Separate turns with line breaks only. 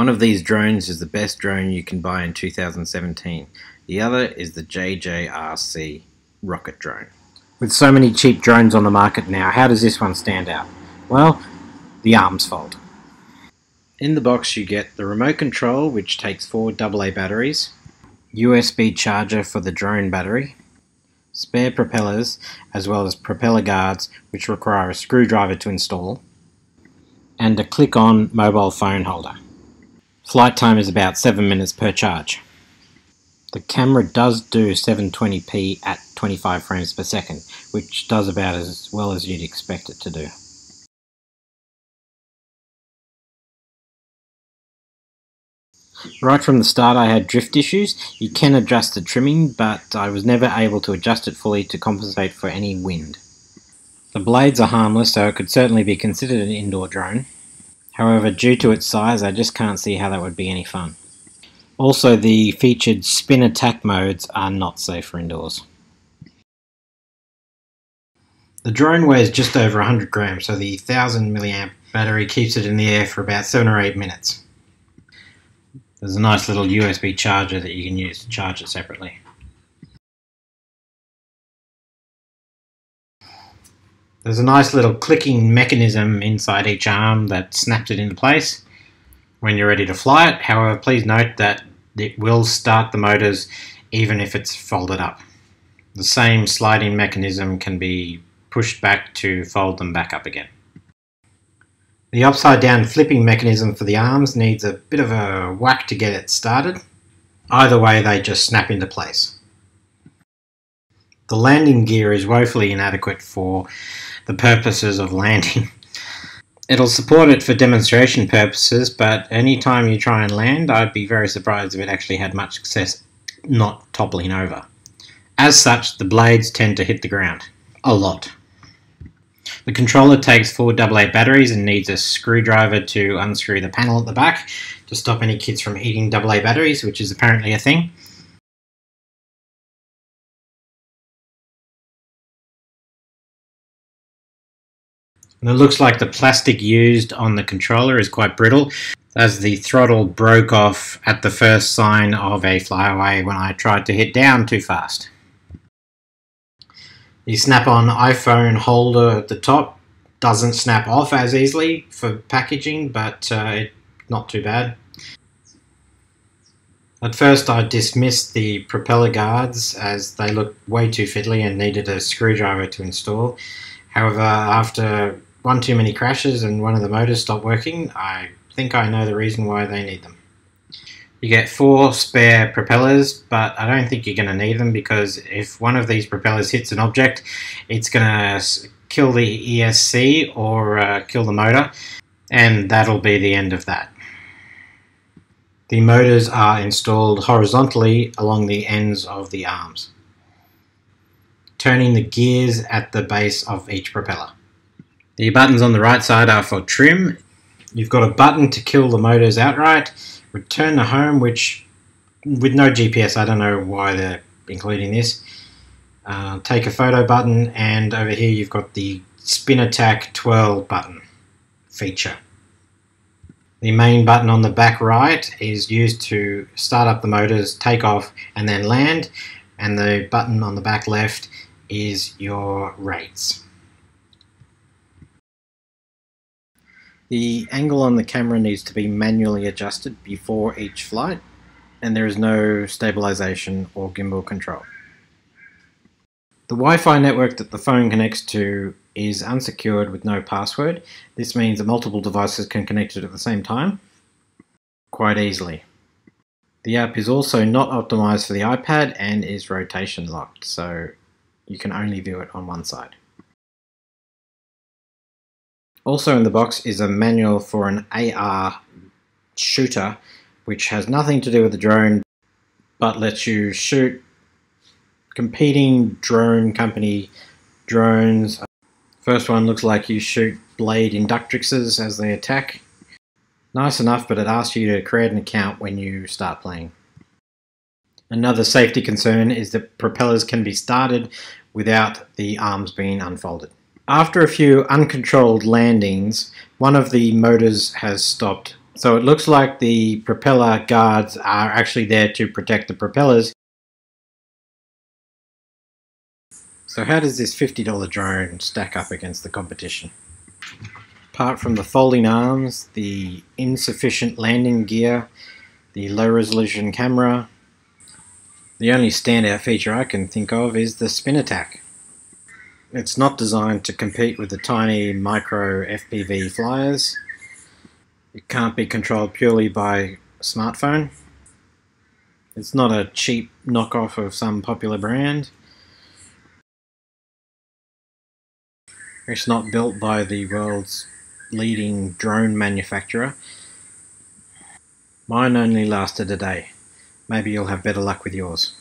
One of these drones is the best drone you can buy in 2017. The other is the JJRC rocket drone. With so many cheap drones on the market now, how does this one stand out? Well, the arms fault. In the box you get the remote control, which takes 4 AA batteries, USB charger for the drone battery, spare propellers, as well as propeller guards which require a screwdriver to install, and a click-on mobile phone holder. Flight time is about 7 minutes per charge. The camera does do 720p at 25 frames per second, which does about as well as you'd expect it to do. Right from the start I had drift issues. You can adjust the trimming, but I was never able to adjust it fully to compensate for any wind. The blades are harmless, so it could certainly be considered an indoor drone. However, due to its size, I just can't see how that would be any fun. Also, the featured spin attack modes are not safe for indoors. The drone weighs just over 100 grams, so the 1000 mAh battery keeps it in the air for about 7 or 8 minutes. There's a nice little USB charger that you can use to charge it separately. There's a nice little clicking mechanism inside each arm that snaps it into place when you're ready to fly it. However, please note that it will start the motors even if it's folded up. The same sliding mechanism can be pushed back to fold them back up again. The upside down flipping mechanism for the arms needs a bit of a whack to get it started. Either way, they just snap into place. The landing gear is woefully inadequate for the purposes of landing. It'll support it for demonstration purposes, but anytime you try and land, I'd be very surprised if it actually had much success not toppling over. As such, the blades tend to hit the ground. A lot. The controller takes 4 AA batteries and needs a screwdriver to unscrew the panel at the back to stop any kids from eating AA batteries, which is apparently a thing. And it looks like the plastic used on the controller is quite brittle, as the throttle broke off at the first sign of a flyaway when I tried to hit down too fast. The snap-on iPhone holder at the top doesn't snap off as easily for packaging, but not too bad. At first I dismissed the propeller guards as they looked way too fiddly and needed a screwdriver to install. However, after one too many crashes and one of the motors stopped working, I think I know the reason why they need them. You get 4 spare propellers, but I don't think you're going to need them because if one of these propellers hits an object, it's going to kill the ESC or kill the motor, and that'll be the end of that. The motors are installed horizontally along the ends of the arms, turning the gears at the base of each propeller. The buttons on the right side are for trim. You've got a button to kill the motors outright, return to home, which with no GPS, I don't know why they're including this. Take a photo button, and over here you've got the spin attack twirl button feature. The main button on the back right is used to start up the motors, take off and then land, and the button on the back left is your rates. The angle on the camera needs to be manually adjusted before each flight, and there is no stabilization or gimbal control. The Wi-Fi network that the phone connects to is unsecured with no password. This means that multiple devices can connect it at the same time quite easily. The app is also not optimized for the iPad and is rotation locked, so you can only view it on one side. Also in the box is a manual for an AR shooter, which has nothing to do with the drone, but lets you shoot competing drone company drones. First one looks like you shoot blade inductrixes as they attack. Nice enough, but it asks you to create an account when you start playing. Another safety concern is that propellers can be started without the arms being unfolded. After a few uncontrolled landings, one of the motors has stopped So it looks like the propeller guards are actually there to protect the propellers. So how does this $50 drone stack up against the competition? Apart from the folding arms, the insufficient landing gear, the low resolution camera, the only standout feature I can think of is the spin attack. It's not designed to compete with the tiny micro FPV flyers. It can't be controlled purely by smartphone. It's not a cheap knockoff of some popular brand. It's not built by the world's leading drone manufacturer. Mine only lasted a day. Maybe you'll have better luck with yours.